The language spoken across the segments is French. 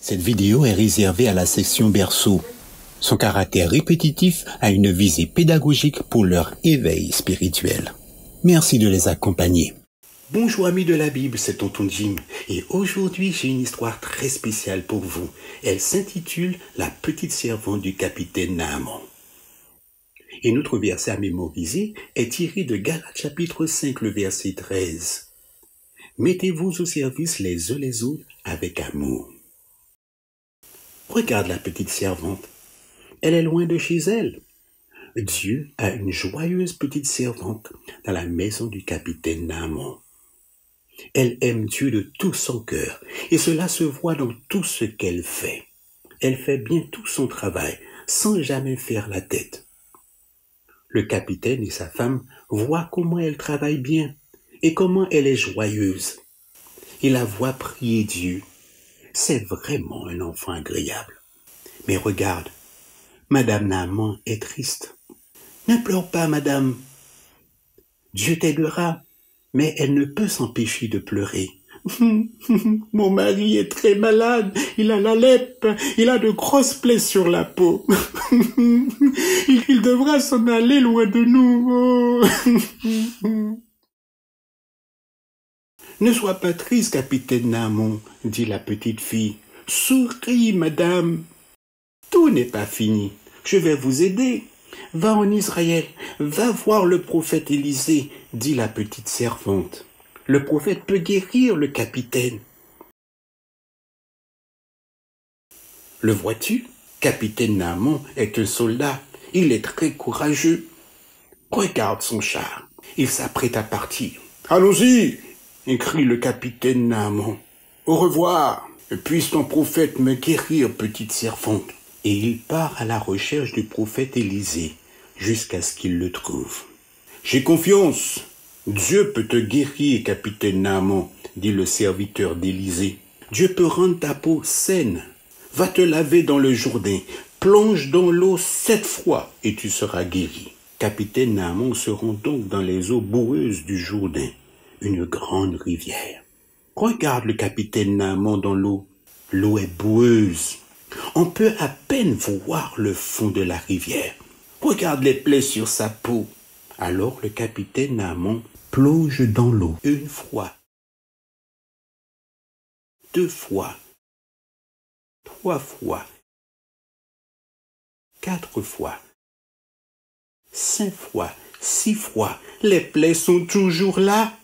Cette vidéo est réservée à la section berceau. Son caractère répétitif a une visée pédagogique pour leur éveil spirituel. Merci de les accompagner. Bonjour amis de la Bible, c'est Tonton Jim et aujourd'hui j'ai une histoire très spéciale pour vous. Elle s'intitule « La petite servante du capitaine Naaman ». Et notre verset à mémoriser est tiré de Galates chapitre 5, le verset 13. « Mettez-vous au service les uns les autres avec amour ». Regarde la petite servante. Elle est loin de chez elle. Dieu a une joyeuse petite servante dans la maison du capitaine Naaman. Elle aime Dieu de tout son cœur et cela se voit dans tout ce qu'elle fait. Elle fait bien tout son travail sans jamais faire la tête. Le capitaine et sa femme voient comment elle travaille bien et comment elle est joyeuse. Ils la voient prier Dieu. C'est vraiment un enfant agréable. Mais regarde, Madame Naaman est triste. Ne pleure pas, madame. Dieu t'aidera, mais elle ne peut s'empêcher de pleurer. Mon mari est très malade, il a la lèpre, il a de grosses plaies sur la peau. Il devra s'en aller loin de nous. Oh. Ne sois pas triste, capitaine Naaman, dit la petite fille. Souris, madame. Tout n'est pas fini. Je vais vous aider. Va en Israël, va voir le prophète Élisée, dit la petite servante. Le prophète peut guérir le capitaine. Le vois-tu? Capitaine Naaman est un soldat. Il est très courageux. Regarde son char. Il s'apprête à partir. Allons-y! Écrit le capitaine Naaman. Au revoir, puisse ton prophète me guérir, petite servante. Et il part à la recherche du prophète Élisée, jusqu'à ce qu'il le trouve. J'ai confiance. Dieu peut te guérir, capitaine Naaman, dit le serviteur d'Élisée. Dieu peut rendre ta peau saine. Va te laver dans le Jourdain. Plonge dans l'eau 7 fois et tu seras guéri. Capitaine Naaman se rend donc dans les eaux boueuses du Jourdain. Une grande rivière. Regarde le capitaine Naaman dans l'eau. L'eau est boueuse. On peut à peine voir le fond de la rivière. Regarde les plaies sur sa peau. Alors le capitaine Naaman plonge dans l'eau 1 fois, 2 fois, 3 fois, 4 fois, 5 fois, 6 fois. Les plaies sont toujours là.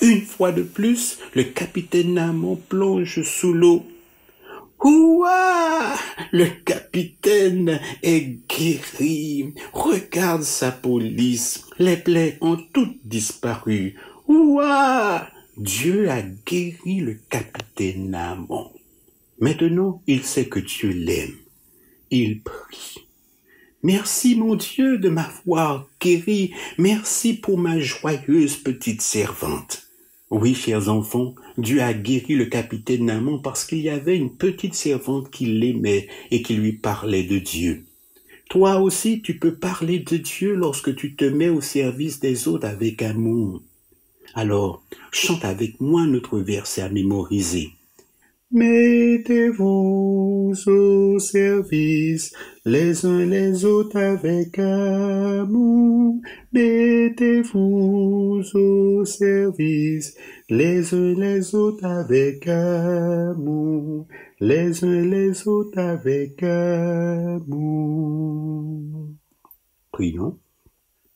1 fois de plus, le capitaine Naaman plonge sous l'eau. Ouah! Le capitaine est guéri. Regarde sa peau lisse. Les plaies ont toutes disparu. Ouah! Dieu a guéri le capitaine Naaman. Maintenant, il sait que Dieu l'aime. Il prie. Merci mon Dieu de m'avoir guéri. Merci pour ma joyeuse petite servante. Oui, chers enfants, Dieu a guéri le capitaine Naaman parce qu'il y avait une petite servante qui l'aimait et qui lui parlait de Dieu. Toi aussi, tu peux parler de Dieu lorsque tu te mets au service des autres avec amour. Alors, chante avec moi notre verset à mémoriser. Mettez-vous au service les uns les autres avec amour. Mettez-vous au service les uns les autres avec amour. Les uns les autres avec amour. Prions.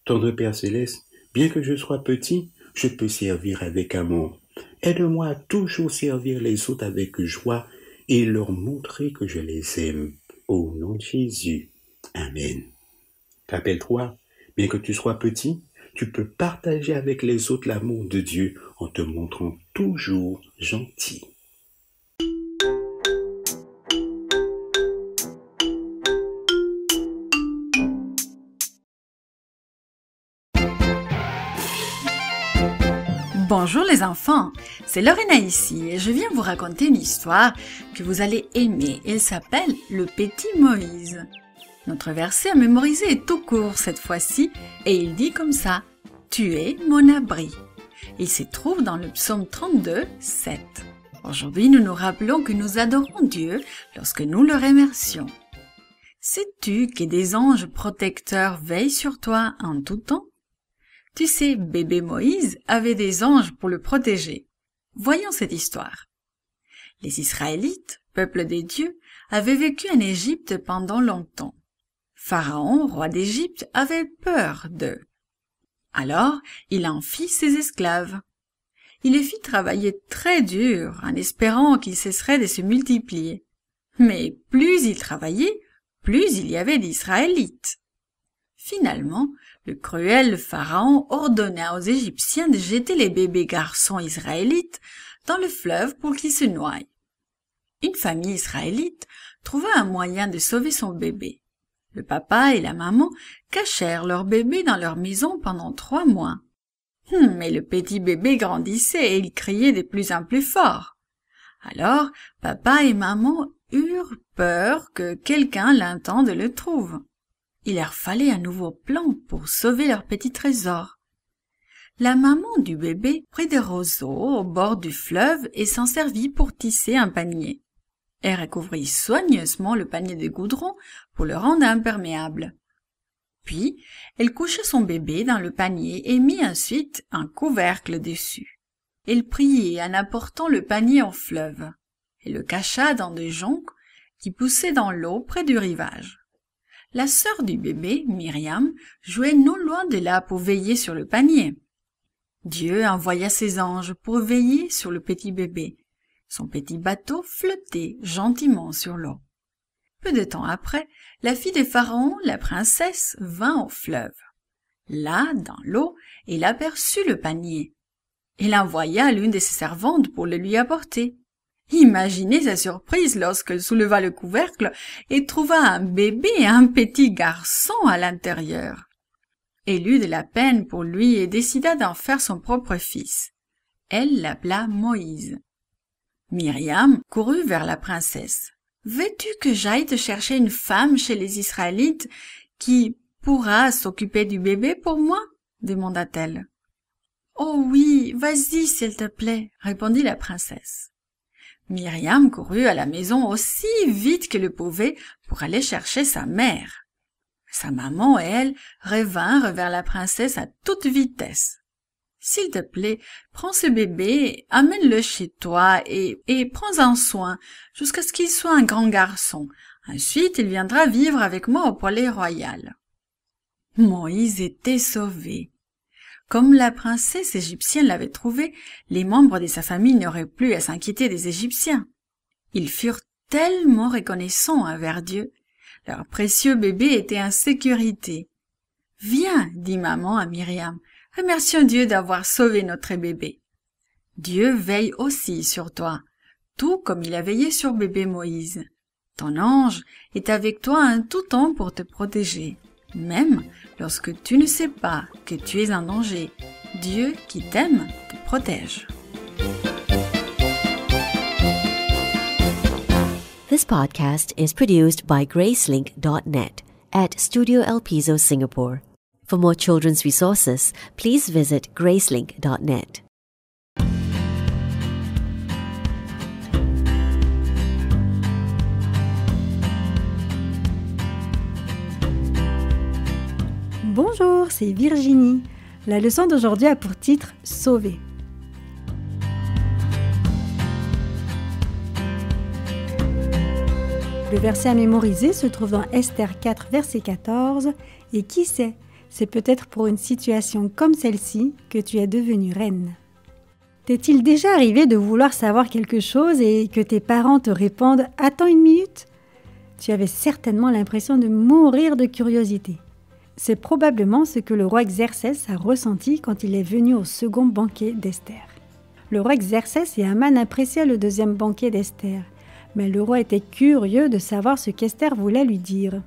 Tendre Père Céleste, bien que je sois petit, je peux servir avec amour. Aide-moi à toujours servir les autres avec joie et leur montrer que je les aime. Au nom de Jésus. Amen. Rappelle-toi, bien que tu sois petit, tu peux partager avec les autres l'amour de Dieu en te montrant toujours gentil. Bonjour les enfants, c'est Lorena ici et je viens vous raconter une histoire que vous allez aimer. Elle s'appelle Le Petit Moïse. Notre verset à mémoriser est tout court cette fois-ci et il dit comme ça: Tu es mon abri. Il se trouve dans le psaume 32, 7. Aujourd'hui, nous nous rappelons que nous adorons Dieu lorsque nous le remercions. Sais-tu que des anges protecteurs veillent sur toi en tout temps? Tu sais, bébé Moïse avait des anges pour le protéger. Voyons cette histoire. Les Israélites, peuple des dieux, avaient vécu en Égypte pendant longtemps. Pharaon, roi d'Égypte, avait peur d'eux. Alors, il en fit ses esclaves. Il les fit travailler très dur en espérant qu'ils cesseraient de se multiplier. Mais plus ils travaillaient, plus il y avait d'Israélites. Finalement, le cruel Pharaon ordonna aux Égyptiens de jeter les bébés garçons israélites dans le fleuve pour qu'ils se noient. Une famille israélite trouva un moyen de sauver son bébé. Le papa et la maman cachèrent leur bébé dans leur maison pendant 3 mois. Mais le petit bébé grandissait et il criait de plus en plus fort. Alors, papa et maman eurent peur que quelqu'un l'entende et le trouve. Il leur fallait un nouveau plan pour sauver leur petit trésor. La maman du bébé prit des roseaux au bord du fleuve et s'en servit pour tisser un panier. Elle recouvrit soigneusement le panier de goudron pour le rendre imperméable. Puis, elle coucha son bébé dans le panier et mit ensuite un couvercle dessus. Elle priait en apportant le panier au fleuve. Elle le cacha dans des joncs qui poussaient dans l'eau près du rivage. La sœur du bébé, Myriam, jouait non loin de là pour veiller sur le panier. Dieu envoya ses anges pour veiller sur le petit bébé. Son petit bateau flottait gentiment sur l'eau. Peu de temps après, la fille de Pharaon, la princesse, vint au fleuve. Là, dans l'eau, elle aperçut le panier. Elle envoya l'une de ses servantes pour le lui apporter. Imaginez sa surprise lorsqu'elle souleva le couvercle et trouva un bébé, un petit garçon à l'intérieur. Elle eut de la peine pour lui et décida d'en faire son propre fils. Elle l'appela Moïse. Myriam courut vers la princesse. « Veux-tu que j'aille te chercher une femme chez les Israélites qui pourra s'occuper du bébé pour moi ?» demanda-t-elle. « Oh oui, vas-y s'il te plaît, » répondit la princesse. Myriam courut à la maison aussi vite qu'elle le pouvait pour aller chercher sa mère. Sa maman et elle revinrent vers la princesse à toute vitesse. S'il te plaît, prends ce bébé, amène-le chez toi et prends-en soin jusqu'à ce qu'il soit un grand garçon. Ensuite, il viendra vivre avec moi au palais royal. Moïse était sauvé. Comme la princesse égyptienne l'avait trouvé, les membres de sa famille n'auraient plus à s'inquiéter des Égyptiens. Ils furent tellement reconnaissants envers Dieu. Leur précieux bébé était en sécurité. « Viens, dit maman à Myriam, remercions Dieu d'avoir sauvé notre bébé. Dieu veille aussi sur toi, tout comme il a veillé sur bébé Moïse. Ton ange est avec toi en tout temps pour te protéger, même lorsque tu ne sais pas que tu es en danger. Dieu qui t'aime te protège. » This podcast is produced by Gracelink.net at Studio El Piso, Singapore. For more children's resources, please visit Gracelink.net. Bonjour, c'est Virginie. La leçon d'aujourd'hui a pour titre « Sauver ». Le verset à mémoriser se trouve dans Esther 4, verset 14. Et qui sait, c'est peut-être pour une situation comme celle-ci que tu es devenue reine. T'est-il déjà arrivé de vouloir savoir quelque chose et que tes parents te répondent « Attends une minute ?» Tu avais certainement l'impression de mourir de curiosité. C'est probablement ce que le roi Xerxès a ressenti quand il est venu au second banquet d'Esther. Le roi Xerxès et Haman appréciaient le deuxième banquet d'Esther, mais le roi était curieux de savoir ce qu'Esther voulait lui dire.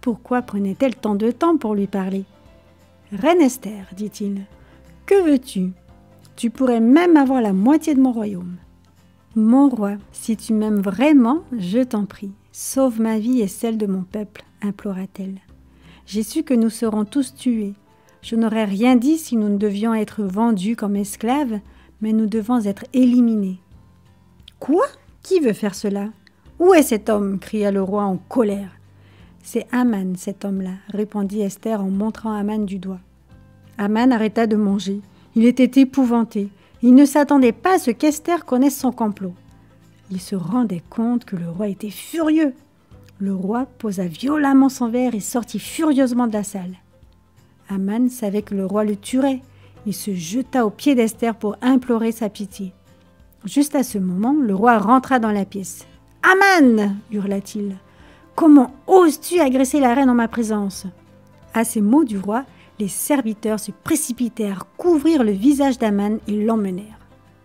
Pourquoi prenait-elle tant de temps pour lui parler ? « Reine Esther, dit-il, que veux-tu ? Tu pourrais même avoir la moitié de mon royaume. »« Mon roi, si tu m'aimes vraiment, je t'en prie, sauve ma vie et celle de mon peuple, implora-t-elle. J'ai su que nous serons tous tués. Je n'aurais rien dit si nous ne devions être vendus comme esclaves, mais nous devons être éliminés. » « Quoi? Qui veut faire cela? Où est cet homme » cria le roi en colère. « C'est Haman, cet homme-là » répondit Esther en montrant Haman du doigt. Haman arrêta de manger. Il était épouvanté. Il ne s'attendait pas à ce qu'Esther connaisse son complot. Il se rendait compte que le roi était furieux. Le roi posa violemment son verre et sortit furieusement de la salle. Haman savait que le roi le tuerait. Il se jeta aux pieds d'Esther pour implorer sa pitié. Juste à ce moment, le roi rentra dans la pièce. « Haman » hurla-t-il. « Comment oses-tu agresser la reine en ma présence ?» À ces mots du roi, les serviteurs se précipitèrent, couvrirent le visage d'Haman et l'emmenèrent.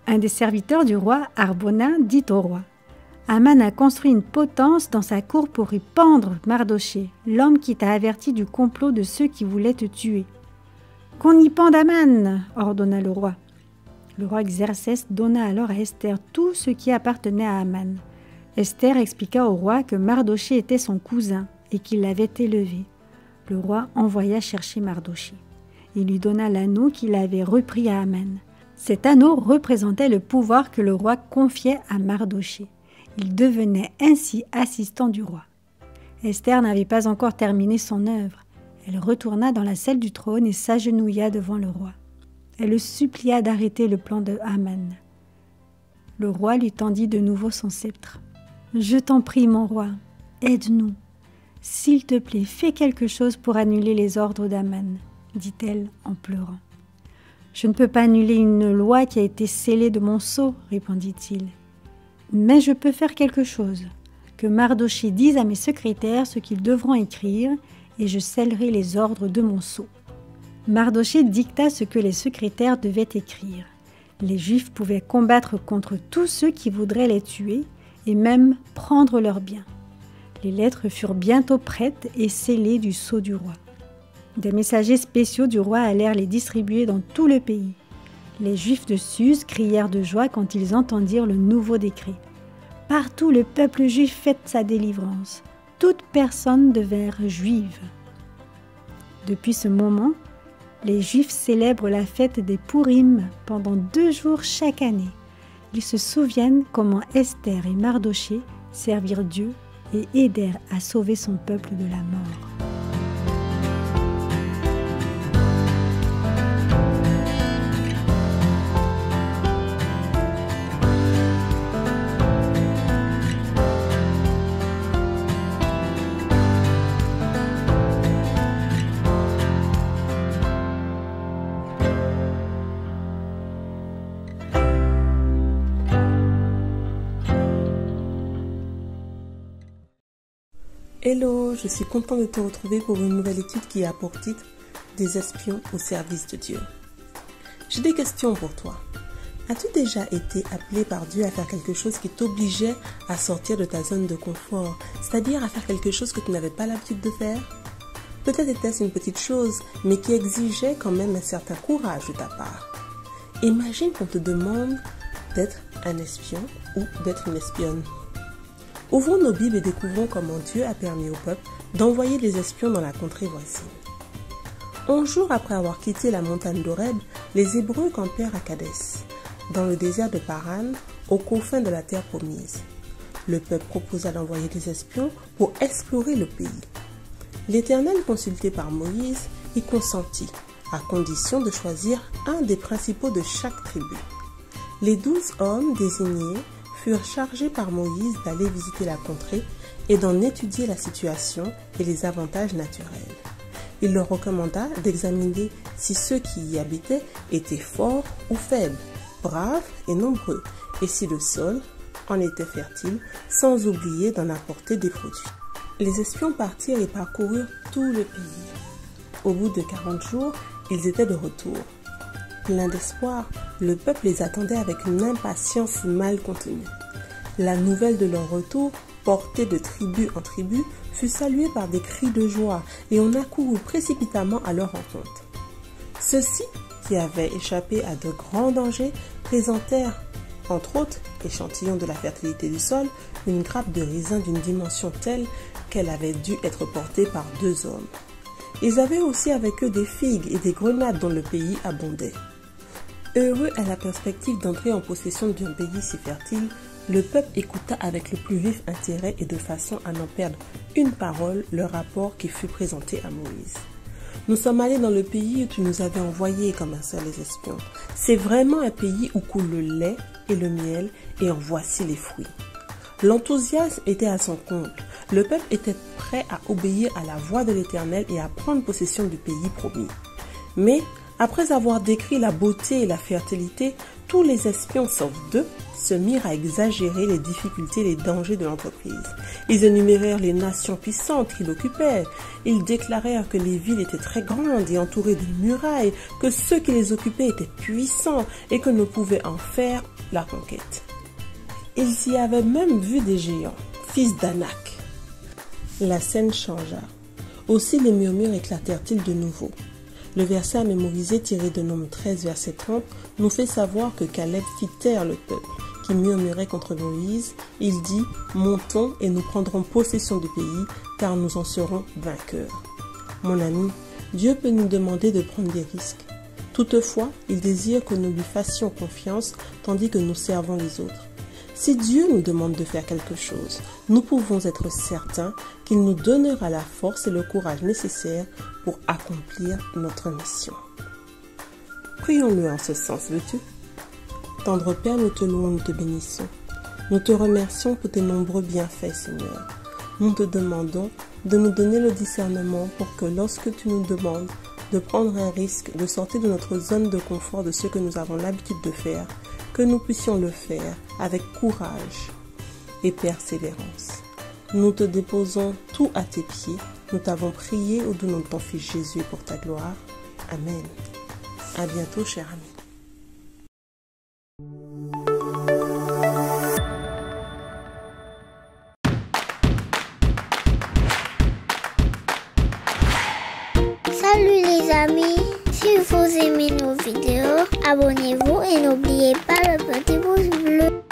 Un des serviteurs du roi, Harbona, dit au roi « Haman a construit une potence dans sa cour pour y pendre Mardochée, l'homme qui t'a averti du complot de ceux qui voulaient te tuer. »« Qu'on y pende Haman » ordonna le roi. Le roi Xerxès donna alors à Esther tout ce qui appartenait à Haman. Esther expliqua au roi que Mardochée était son cousin et qu'il l'avait élevé. Le roi envoya chercher Mardochée. Il lui donna l'anneau qu'il avait repris à Haman. Cet anneau représentait le pouvoir que le roi confiait à Mardochée. Il devenait ainsi assistant du roi. Esther n'avait pas encore terminé son œuvre. Elle retourna dans la salle du trône et s'agenouilla devant le roi. Elle le supplia d'arrêter le plan de Haman. Le roi lui tendit de nouveau son sceptre. « Je t'en prie, mon roi, aide-nous. S'il te plaît, fais quelque chose pour annuler les ordres d'Haman, » dit-elle en pleurant. « Je ne peux pas annuler une loi qui a été scellée de mon sceau, » répondit-il. « Mais je peux faire quelque chose. Que Mardochée dise à mes secrétaires ce qu'ils devront écrire, et je scellerai les ordres de mon sceau. » Mardochée dicta ce que les secrétaires devaient écrire. Les Juifs pouvaient combattre contre tous ceux qui voudraient les tuer, et même prendre leurs biens. Les lettres furent bientôt prêtes et scellées du sceau du roi. Des messagers spéciaux du roi allèrent les distribuer dans tout le pays. Les Juifs de Suse crièrent de joie quand ils entendirent le nouveau décret. Partout le peuple juif fête sa délivrance. Toute personne devinrent juive. Depuis ce moment, les Juifs célèbrent la fête des Pourim pendant 2 jours chaque année. Ils se souviennent comment Esther et Mardochée servirent Dieu et aidèrent à sauver son peuple de la mort. Hello, je suis contente de te retrouver pour une nouvelle étude qui a pour titre « Des espions au service de Dieu ». J'ai des questions pour toi. As-tu déjà été appelé par Dieu à faire quelque chose qui t'obligeait à sortir de ta zone de confort, c'est-à-dire à faire quelque chose que tu n'avais pas l'habitude de faire? Peut-être était-ce une petite chose, mais qui exigeait quand même un certain courage de ta part. Imagine qu'on te demande d'être un espion ou d'être une espionne. Ouvrons nos Bibles et découvrons comment Dieu a permis au peuple d'envoyer des espions dans la contrée voisine. 11 jours après avoir quitté la montagne d'Horeb, les Hébreux campèrent à Kadès, dans le désert de Paran, aux confins de la terre promise. Le peuple proposa d'envoyer des espions pour explorer le pays. L'Éternel, consulté par Moïse, y consentit, à condition de choisir un des principaux de chaque tribu. Les 12 hommes désignés furent chargés par Moïse d'aller visiter la contrée et d'en étudier la situation et les avantages naturels. Il leur recommanda d'examiner si ceux qui y habitaient étaient forts ou faibles, braves et nombreux, et si le sol en était fertile, sans oublier d'en apporter des produits. Les espions partirent et parcoururent tout le pays. Au bout de 40 jours, ils étaient de retour. Plein d'espoir, le peuple les attendait avec une impatience mal contenue. La nouvelle de leur retour, portée de tribu en tribu, fut saluée par des cris de joie et on accourut précipitamment à leur rencontre. Ceux-ci, qui avaient échappé à de grands dangers, présentèrent, entre autres échantillons de la fertilité du sol, une grappe de raisin d'une dimension telle qu'elle avait dû être portée par 2 hommes. Ils avaient aussi avec eux des figues et des grenades dont le pays abondait. Heureux à la perspective d'entrer en possession d'un pays si fertile, Le peuple écouta avec le plus vif intérêt et de façon à n'en perdre une parole le rapport qui fut présenté à Moïse. Nous sommes allés dans le pays où tu nous avais envoyés comme un seul les espions. C'est vraiment un pays où coule le lait et le miel, et en voici les fruits. L'enthousiasme était à son comble. Le peuple était prêt à obéir à la voix de l'Éternel et à prendre possession du pays promis. Mais, après avoir décrit la beauté et la fertilité, tous les espions, sauf 2, se mirent à exagérer les difficultés et les dangers de l'entreprise. Ils énumérèrent les nations puissantes qui l'occupaient. Ils déclarèrent que les villes étaient très grandes et entourées de murailles, que ceux qui les occupaient étaient puissants et que ne pouvaient en faire la conquête. Ils y avaient même vu des géants, fils d'Anak. La scène changea. Aussi les murmures éclatèrent-ils de nouveau. Le verset à mémoriser tiré de Nombres 13, verset 30, nous fait savoir que Caleb fit taire le peuple, qui murmurait contre Moïse. Il dit « Montons et nous prendrons possession du pays, car nous en serons vainqueurs. » Mon ami, Dieu peut nous demander de prendre des risques. Toutefois, il désire que nous lui fassions confiance, tandis que nous servons les autres. Si Dieu nous demande de faire quelque chose, nous pouvons être certains qu'il nous donnera la force et le courage nécessaires pour accomplir notre mission. Prions-le en ce sens, veux-tu? Tendre Père, nous te louons, nous te bénissons. Nous te remercions pour tes nombreux bienfaits, Seigneur. Nous te demandons de nous donner le discernement pour que lorsque tu nous demandes de prendre un risque, de sortir de notre zone de confort de ce que nous avons l'habitude de faire, que nous puissions le faire avec courage et persévérance. Nous te déposons tout à tes pieds. Nous t'avons prié au nom de ton Fils Jésus pour ta gloire. Amen. À bientôt, cher ami. Salut les amis, si vous aimez nos vidéos, abonnez-vous et n'oubliez pas le petit pouce bleu.